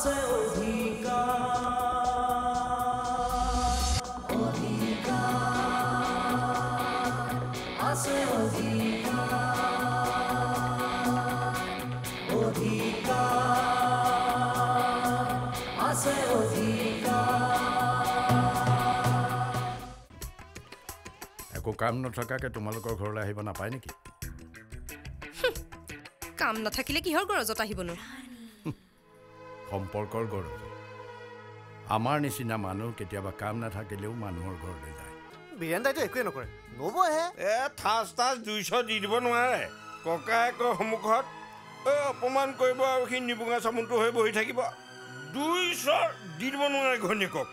আছে অধিকাৰ আছে অধিকাৰ আছে একো কাম নথকাকে তোমালোকৰ ঘৰলৈ আহিব নাপায় নেকি কাম নাথাকিলে কিহৰ গৰজত আহিবনো সম্পৰ্কৰ গৰজ আমাৰ নিচিনা মানুহ কেতিয়াবা কাম নাথাকিলেও মানুহৰ ঘৰলৈ যায় বীৰেন্দ্ৰটো একোৱে নকৰে নবহে ঠাচ 200 দি দিব নোৱাৰে ককায়েকৰ সন্মুখত অপমান কৰিব আৰু সি নিবুঙা চামোনটো হৈ বহি থাকিব 200 দি দিব নোৱাৰে ঘৈণীয়েকক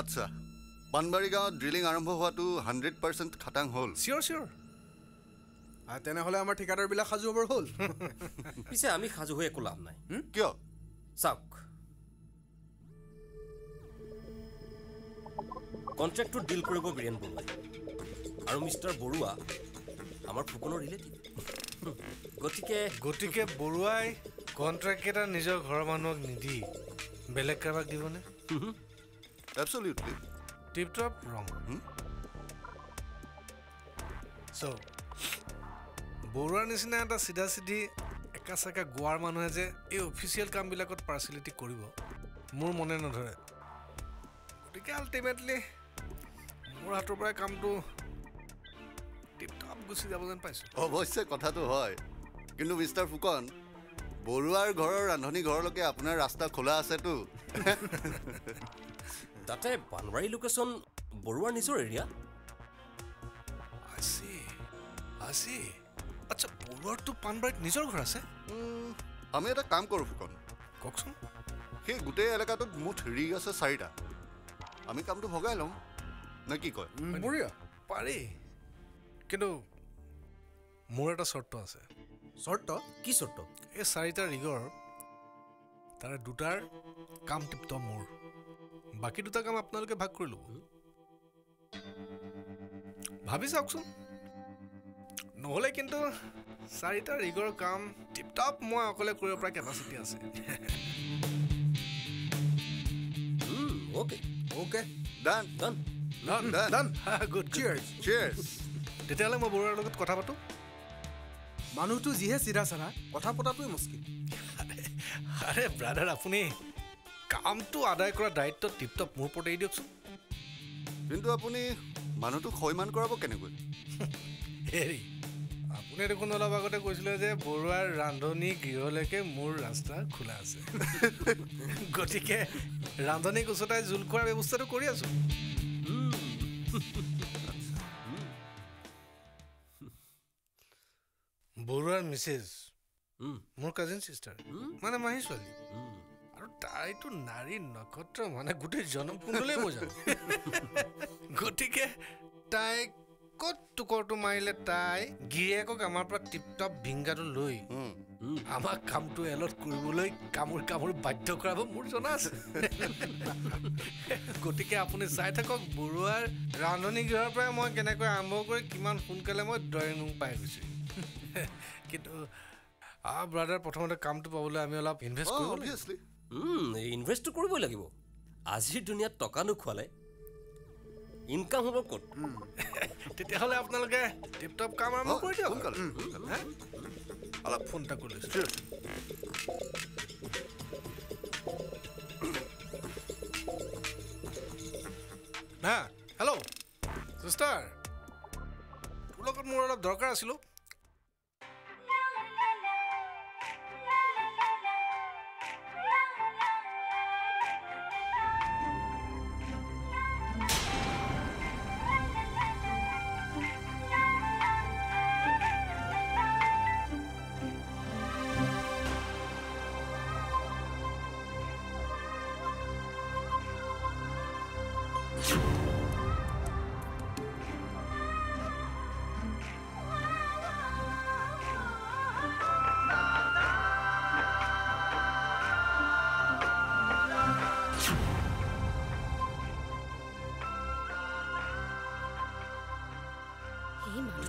আচ্ছা পানবাৰী গাঁৱত ড্ৰিলিং আৰম্ভ হোৱাটো 100% খাটাং হ'ল চিয়ৰ তেনেহ'লে আমাৰ ঠিকাদাৰবিলাক সাজু হ'বৰ হ'ল পিছে আমি সাজু হৈ একো লাভ নাই কিয় চাওক কন্ট্ৰেক্টটো ডিল কৰিব বীৰেন বৰুৱাই আৰু মিষ্টাৰ বৰুৱা আমাৰ ফুকনৰ ৰিলেটিভ গতিকে বৰুৱাই কন্ট্ৰেক্ট কেইটা নিজৰ ঘৰৰ মানুহক নিদি বেলেগ কাৰোবাক দিবনে Absolutely. Tip top wrong. So, বৰুৱাৰ নিচিনা এটা চিধা চিধি একা চাকা গোৱাৰ মানুহে যে এই অফিচিয়েল কামবিলাকত পাৰ্চিয়েলিটি কৰিব মোৰ মনে নধৰে গতিকে আল্টিমেটলি মোৰ হাতৰ পৰা কামটো টিপ টপ গুচি যাব যেন পাইছোঁ অৱশ্যে কথাটো হয় কিন্তু মিষ্টাৰ ফুকন বৰুৱাৰ ঘৰৰ ৰান্ধনি ঘৰলৈকে আপোনাৰ ৰাস্তা খোলা আছেতো তাতে পানবাৰী লোকেশ্যন বৰুৱাৰ নিজৰ এৰিয়া আছে আচ্ছা বৰুৱাৰটো পানবাৰীত নিজৰ ঘৰ আছে আমি এটা কাম কৰোঁ ফুকন কওকচোন সেই গোটেই এলেকাটোত মুঠ ৰিগ আছে 4টা আমি কামটো ভগাই লওঁ নে কি কয় বঢ়িয়া পাৰি কিন্তু মোৰ এটা চৰ্ত আছে কি চৰ্ত এই 4টা ৰিগৰ তাৰে 2টাৰ কাম টিপট মোৰ বাকি 2টা কাম আপোনালোকে ভাগ কৰি ল'ব ভাবি চাওকচোন নহ'লে কিন্তু 4টা ৰিগৰ কাম টিপটপ মই অকলে কৰিব পৰা কেপাচিটি আছে ওকে ডান গুড চিয়াৰ্ছ তেতিয়াহ'লে মই বৰুৱাৰ লগত কথা পাতোঁ মানুহটো যিহে চিধা চাধা কথা পতাটোৱে মুস্কিল আৰে ব্ৰাদাৰ আপুনি কামটো আদায় কৰা দায়িত্ব টিপটপ মোৰ ওপৰত এৰি দিয়কচোন কিন্তু আপুনি মানুহটোক সৈমান কৰাব কেনেকৈ হেৰি আপুনি দেখোন অলপ আগতে কৈছিলে যে বৰুৱাৰ ৰান্ধনি গৃহলৈকে মোৰ ৰাস্তা খোলা আছে গতিকে ৰান্ধনিক ওচৰতে জোল খোৱাৰ ব্যৱস্থাটো কৰি আছোঁ বৰুৱাৰ মিছেছ মোৰ কাজিন চিষ্টাৰ মানে মাহী ছোৱালী আৰু তাইতো নাৰী নক্ষত্ৰ মানে গোটেই জনমকুণ্ডলৈ বজায় গতিকে তাইক ক'ত টুকৰটো মাৰিলে তাই গিৰিয়েকক আমাৰ পৰা টিপটপ ভিংগাটো লৈ আমাক কামটো এলত কৰিবলৈ কামোৰ বাধ্য কৰাব মোৰ জনা আছে গতিকে আপুনি চাই থাকক বৰুৱাৰ ৰান্ধনি গৃহৰ পৰাই মই কেনেকৈ আৰম্ভ কৰি কিমান সোনকালে মই ড্ৰয়িং ৰুম পাই গৈছোঁ কিন্তু ব্ৰাদাৰ প্ৰথমতে কামটো পাবলৈ আমি অলপ ইনভেষ্ট কৰিব অবভিয়াছলি ইনভেষ্টটো কৰিবই লাগিব আজিৰ দুনিয়াত টকা নোখোৱালে ইনকাম হ'ব ক'ত তেতিয়াহ'লে আপোনালোকে টিপটপ কাম আৰম্ভ কৰি দিয়ক অলপ ফোন এটা কৰি লৈছোঁ হেল্ল' চিষ্টাৰ তোৰ লগত মোৰ অলপ দৰকাৰ আছিলোঁ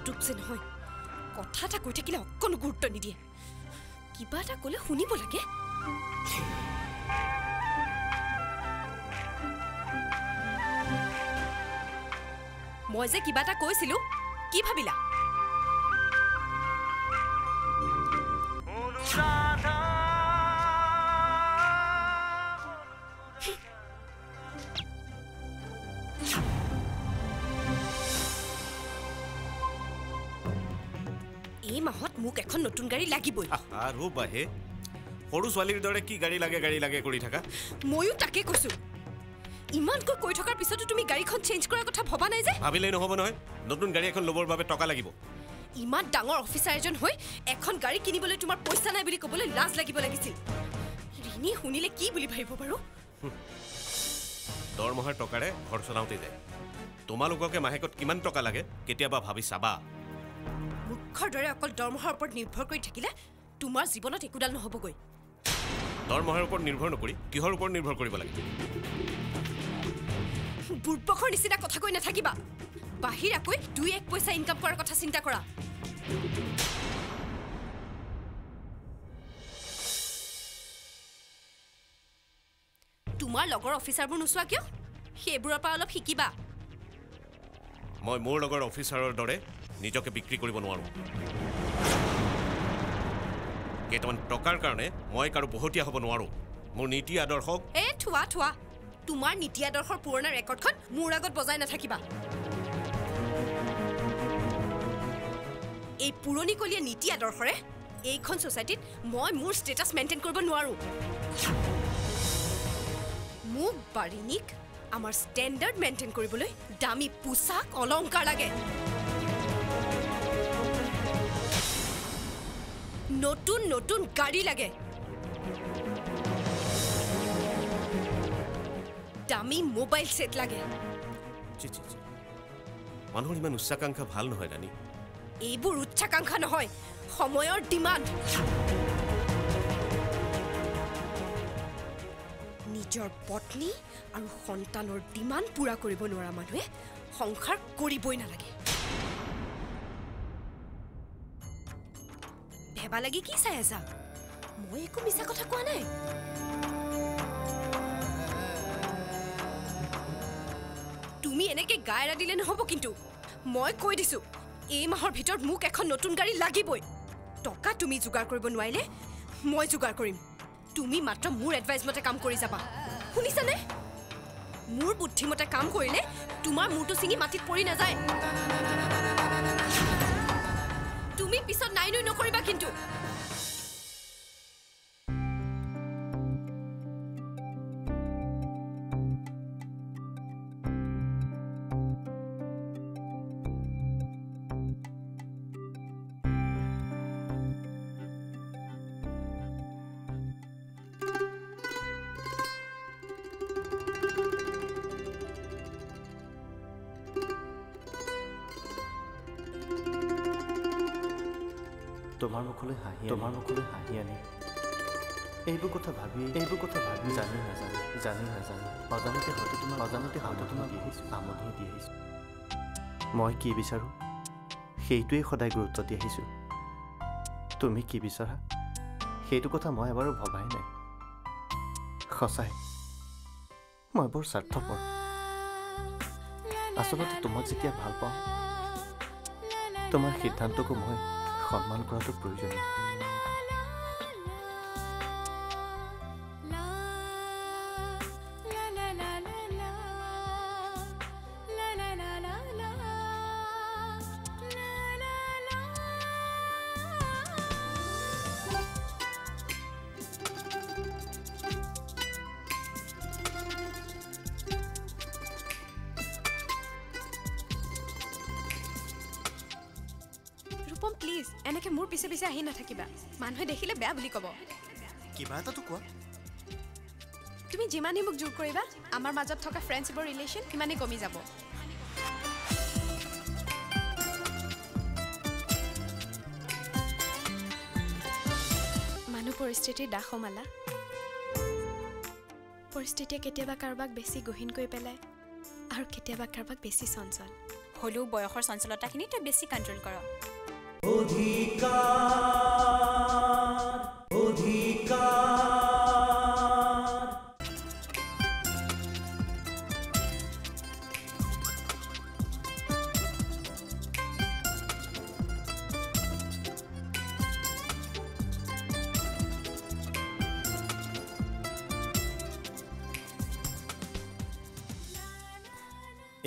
টুপছে নহয় কথা এটা কৈ থাকিলে অকণো গুৰুত্ব নিদিয়ে কিবা এটা ক'লে শুনিব লাগে মই যে কিবা এটা কৈছিলো কি ভাবিলা এই মাহত মোক এখন নতুন গাড়ী লাগিবই আৰু বাহে সৰু ছোৱালীৰ দৰে কি গাড়ী লাগে কৰি থাকা ময়ো তাকে কৈছো ইমানকৈ কৈ থকাৰ পিছতো তুমি গাড়ীখন চেঞ্জ কৰাৰ কথা ভবা নাই যে ভাবিলেই নহ'ব নহয় নতুন গাড়ী এখন ল'বৰ বাবে টকা লাগিব ইমান ডাঙৰ অফিচাৰ এজন হৈ এখন গাড়ী কিনিবলৈ তোমাৰ পইচা নাই বুলি ক'বলৈ লাজ লাগিব লাগিছিল ৰিনি শুনিলে কি বুলি ভাবিব বাৰু দৰমহাৰ টকাৰে ঘৰ চলাওঁতে যায় তোমালোককে মাহেকত কিমান টকা লাগে কেতিয়াবা ভাবি চাবা মুখৰ দৰে অকল দৰমহাৰ ওপৰত নিৰ্ভৰ কৰি থাকিলে তোমাৰ জীৱনত একোডাল নহ'বগৈ দৰমহাৰ ওপৰত নিৰ্ভৰ নকৰি কিহৰ ওপৰত নিৰ্ভৰ কৰিব লাগে বুৰ্বকৰ নিচিনা কথা কৈ নাথাকিবা বাহিৰাকৈ 2-1 পইচা ইনকাম কৰাৰ কথা চিন্তা কৰা তোমাৰ লগৰ অফিচাৰবোৰ নোচোৱা কিয় সেইবোৰৰ পৰা অলপ শিকিবা মই মোৰ লগৰ অফিচাৰৰ দৰে নিজকে বিক্ৰী কৰিব নোৱাৰো কেইটামান টকাৰ কাৰণে মই কাৰো বহতীয়া হ'ব নোৱাৰো মোৰ নীতি আদৰ্শক থোৱা তোমাৰ নীতি আদৰ্শৰ পুৰণা ৰেকৰ্ডখন মোৰ আগত বজাই নাথাকিবা এই পুৰণিকলীয়া নীতি আদৰ্শৰে এইখন ছ'চাইটিত মই মোৰ ষ্টেটাছ মেইনটেইন কৰিব নোৱাৰো মোক বাৰিনিক আমাৰ ষ্টেণ্ডাৰ্ড মেইনটেইন কৰিবলৈ দামী পোছাক অলংকাৰ লাগে নতুন গাড়ী লাগে দামী মোবাইল সেট লাগে মানুহৰ ইমান উচ্চাকাংক্ষা ভাল নহয় ৰাণী এইবোৰ উচ্চাকাংক্ষা নহয় সময়ৰ ডিমাণ্ড নিজৰ পত্নী আৰু সন্তানৰ ডিমাণ্ড পূৰা কৰিব নোৱাৰা মানুহে সংসাৰ কৰিবই নালাগে ভেবা লাগি কি চাই আছা মই একো মিছা কথা কোৱা নাই তুমি এনেকে গায় এৰা দিলে নহ'ব কিন্তু মই কৈ দিছো এই মাহৰ ভিতৰত মোক এখন নতুন গাড়ী লাগিবই টকা তুমি যোগাৰ কৰিব নোৱাৰিলে মই যোগাৰ কৰিম তুমি মাত্ৰ মোৰ এডভাইচ মতে কাম কৰি যাবা শুনিছানে মোৰ বুদ্ধিমতে কাম কৰিলে তোমাৰ মূৰটো ছিঙি মাটিত পৰি নাযায় তুমি পিছত নাই নকৰিবা কিন্তু তোমাৰ মুখলৈ হাঁহি আনি এইবোৰ কথা ভাবি জানি নাজানি অজানিতে হয়তো তোমাক দি আহিছোঁ আমনি দি আহিছোঁ মই কি বিচাৰোঁ সেইটোৱেই সদায় গুৰুত্ব দি আহিছোঁ তুমি কি বিচৰা সেইটো কথা মই এবাৰো ভবাই নাই সঁচাই মই বৰ স্বাৰ্থপৰ আচলতে তোমাক যেতিয়া ভাল পাওঁ তোমাৰ সিদ্ধান্তকো মই সন্মান কৰাটো প্ৰয়োজনীয় প্লিজ এনেকে মোৰ পিছে পিছে আহি নাথাকিবা মানুহে দেখিলে বেয়া বুলি ক'ব কিবা এটাতো কোৱা তুমি যিমানেই মোক জোৰ কৰিবা আমাৰ মাজত থকা ফ্ৰেণ্ডশ্বিপৰ ৰিলেশ্যন সিমানেই কমি যাব মানুহ পৰিস্থিতিৰ দাস সমালা পৰিস্থিতিয়ে কেতিয়াবা কাৰোবাক বেছি গহীন কৰি পেলায় আৰু কেতিয়াবা কাৰোবাক বেছি চঞ্চল হলেও বয়সৰ চঞ্চলতাখিনি তই বেছি কণ্ট্ৰোল কৰ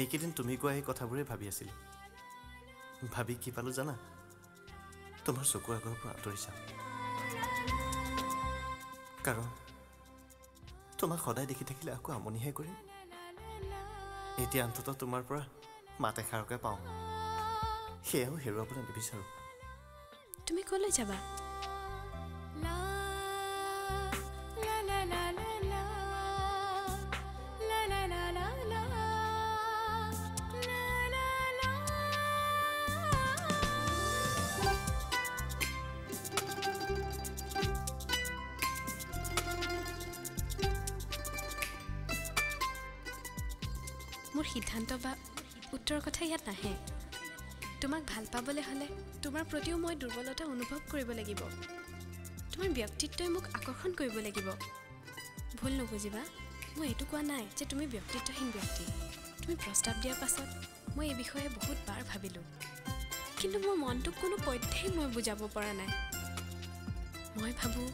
এইকেইদিন তুমি কোৱা এই কথাবোৰেই ভাবি আছিলোঁ ভাবি কি পালোঁ জানা তোমাৰ চকুৰ আগৰ পৰা আঁতৰিছা কাৰণ তোমাক সদায় দেখি থাকিলে আকৌ আমনিহে কৰিম এতিয়া অন্ততঃ তোমাৰ পৰা মাত এষাৰকে পাওঁ সেয়াও হেৰুৱাবলৈ নিবিচাৰোঁ তুমি ক'লৈ যাবা মোৰ সিদ্ধান্ত বা উত্তৰৰ কথা ইয়াত নাহে তোমাক ভাল পাবলৈ হ'লে তোমাৰ প্ৰতিও মই দুৰ্বলতা অনুভৱ কৰিব লাগিব তোমাৰ ব্যক্তিত্বই মোক আকৰ্ষণ কৰিব লাগিব ভুল নুবুজিবা মই এইটো কোৱা নাই যে তুমি ব্যক্তিত্বহীন ব্যক্তি তুমি প্ৰস্তাৱ দিয়াৰ পাছত মই এই বিষয়ে বহুত বাৰ ভাবিলোঁ কিন্তু মোৰ মনটোক কোনো পধ্যেই মই বুজাব পৰা নাই মই ভাবোঁ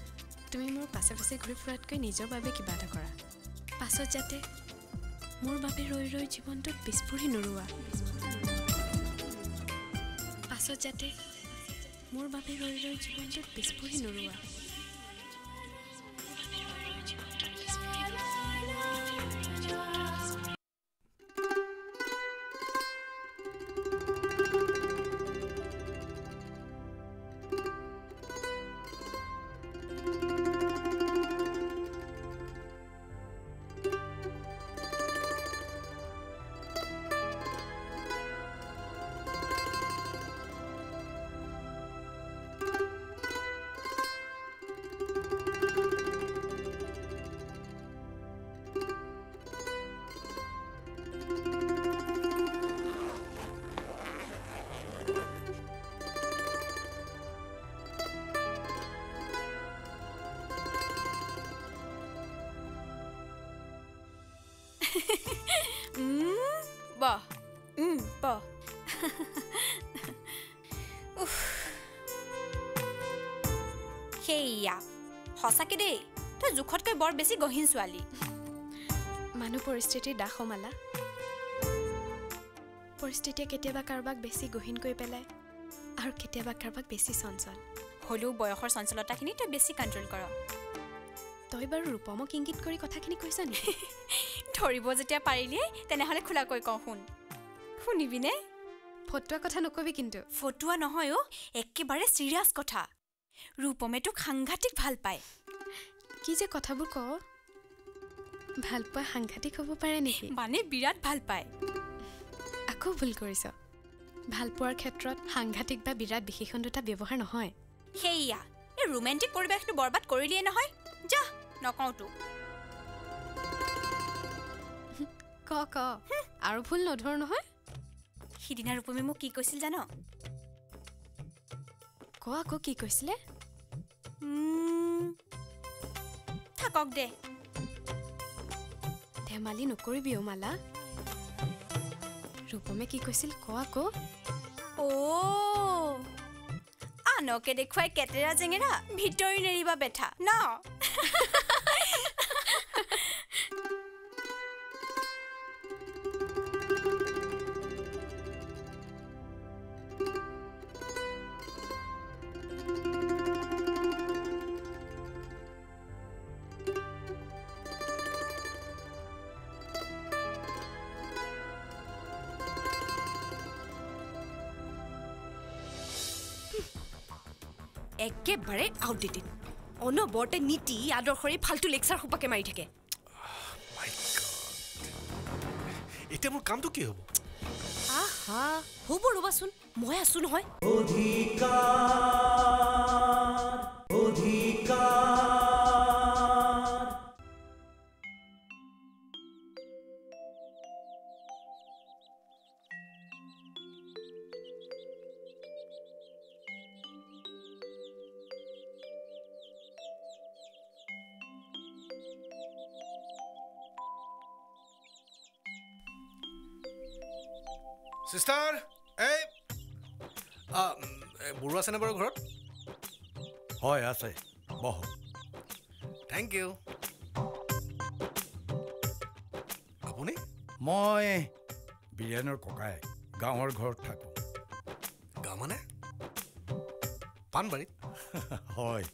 তুমি মোৰ পাছে পাছে ঘূৰি ফুৰাতকৈ নিজৰ বাবে কিবা এটা কৰা পাছত যাতে মোৰ বাবে ৰৈ ৰৈ জীৱনটোত বিস্ফোৰি নৰুৱা পাছত যাতে মোৰ বাবে ৰৈ ৰৈ জীৱনটোত বিস্ফোৰি Narua Bah. Bah. Heya. Hosake de. তই জুখতকৈ বৰ বেছি গহীন ছোৱালী মানুহ পৰিস্থিতিৰ দাস সমালা পৰিস্থিতিয়ে কেতিয়াবা কাৰোবাক বেছি গহীন কৰি পেলায় আৰু কেতিয়াবা কাৰোবাক বেছি চঞ্চল হলেও বয়সৰ চঞ্চলতাখিনি তই বেছি কণ্ট্ৰোল কৰ তই বাৰু ৰূপমক ইংগিত কৰি কথাখিনি কৈছ নেকি ধৰিব যেতিয়া পাৰিলি তেনেহ'লে খোলাকৈ কওঁ শুন শুনিবিনে ফটোৱা কথা নকবি কিন্তু ফটোৱা নহয় অ একেবাৰে চিৰিয়াছ কথা ৰূপমে তোক সাংঘাতিক ভাল পায় কি যে কথাবোৰ ক ভাল পোৱা সাংঘাতিক হ'ব পাৰে নেকি মানে বিৰাট ভাল পায় আকৌ ভুল কৰিছ ভাল পোৱাৰ ক্ষেত্ৰত সাংঘাতিক বা বিৰাট বিশেষণ দুটা ব্যৱহাৰ নহয় সেয়া এই ৰোমেণ্টিক পৰিৱেশটো বৰবাদ কৰিলিয়ে নহয় যা নকওঁ তোক ক আৰু ভুল নধৰ নহয় সিদিনা ৰূপমে মোক কি কৈছিল জানো ক আকৌ কি কৈছিলে থাকক দে ধেমালি নকৰিবি অ মালা ৰূপমে কি কৈছিল ক আকৌ আনকে দেখুৱাই কেটেৰা জেঙেৰা ভিতৰি নেৰিবা বেঠা ন একেবাৰে আউটডেটেড অনবৰতে নীতি আদৰ্শৰে ফাল্টু লেকচাৰ সোপাকে মাৰি থাকে এতিয়া মোৰ কামটো কি হ'ব আহা হ'ব ৰ'বাচোন মই আছো নহয় সিষ্টাৰ এই বড়ো আছেনে বাৰু ঘৰত হয় আছে বহ থেংক ইউ আপুনি মই বীৰেণৰ ককাই গাঁৱৰ ঘৰত থাকোঁ গাঁও মানে পাণবাৰীত হয়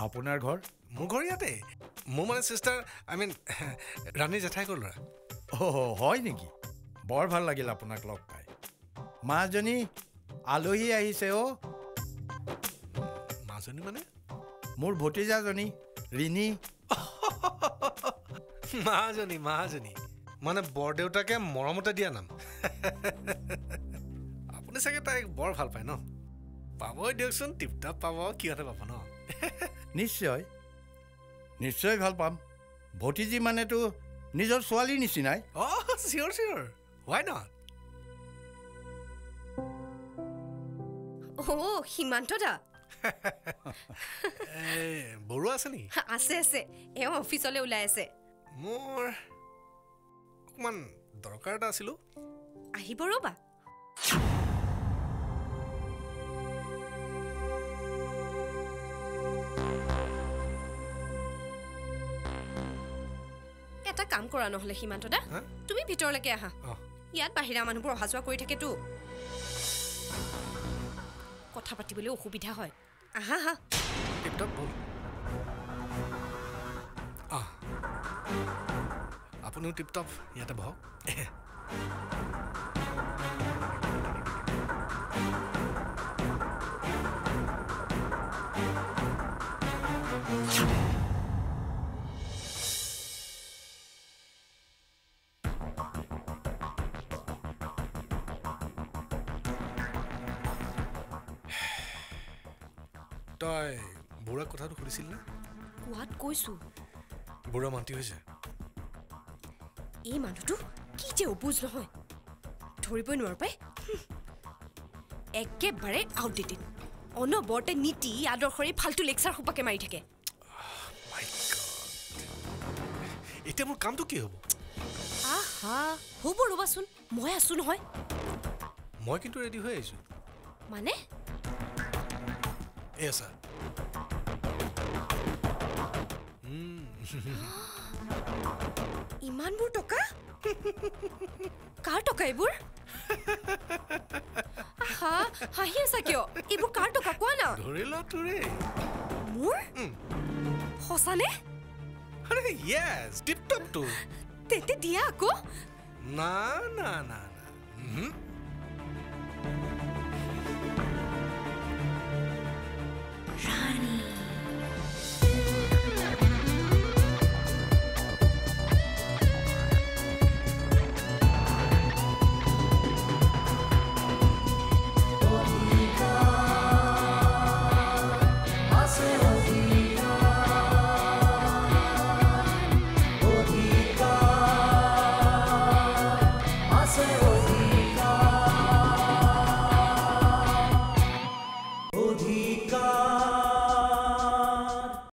আপোনাৰ ঘৰ মোৰ ঘৰ ইয়াতে মোৰ মানে চিষ্টাৰ আই মিন ৰাণী জেঠাইকৰ ল'ৰা অ' হয় নেকি বৰ ভাল লাগিল আপোনাক লগ পাই মাজনী আলহী আহিছে অ' মাজনী মানে মোৰ ভতিজাজনী ৰিণী মাজনী মানে বৰদেউতাকে মৰমতে দিয়া নাম আপুনি চাগে তাইক বৰ ভাল পায় ন পাবই দিয়কচোন টিপটাপ পাব কিয়তে পাব ন নিশ্চয় ভাল পাম ভতিজী মানেতো নিজৰ ছোৱালীৰ নিচিনাই চিয়'ৰ হোৱাই নট অ' সীমান্ত দা বড়ো আছে নেকি আছে এওঁ অফিচলৈ ওলাই আছে মোৰ অকণমান দৰকাৰ এটা আছিলো আহিব ৰ'বা এটা কাম কৰা নহ'লে সীমান্ত দা তুমি ভিতৰলৈকে আহা ইয়াত বাহিৰা মানুহবোৰ অহা যোৱা কৰি থাকেতো কথা পাতিবলৈ অসুবিধা হয় আহা হা টিপটপ বল আপুনিও টিপটপ ইয়াতে বহক তই বুঢ়াক কথাটো সুধিছিল নে কোৱাত কৈছো বুঢ়া মান্তি হৈছে এই মানুহটো কি যে অবুজ নহয় ধৰিবই নোৱাৰো পাই একেবাৰে আউটডেটেড অনবৰতে নীতি আদৰ্শৰে ফাল্টু লেকচাৰ সোপাকে মাৰি থাকে এতিয়া মোৰ কামটো কি হ'ব আহা হ'ব ৰ'বাচোন মই আছো নহয় মই কিন্তু ৰেডি হৈ আহিছোঁ মানে ছাৰ ইমানবোৰ টকা কাৰ টকা এইবোৰ আহা হাঁহি আছা কিয় এইবোৰ কাৰ টকা কোৱা না ধৰি ল তোৰে মোৰ সঁচানে আৰে য়েছ টিপটপটো তেতে দিয়া আকৌ না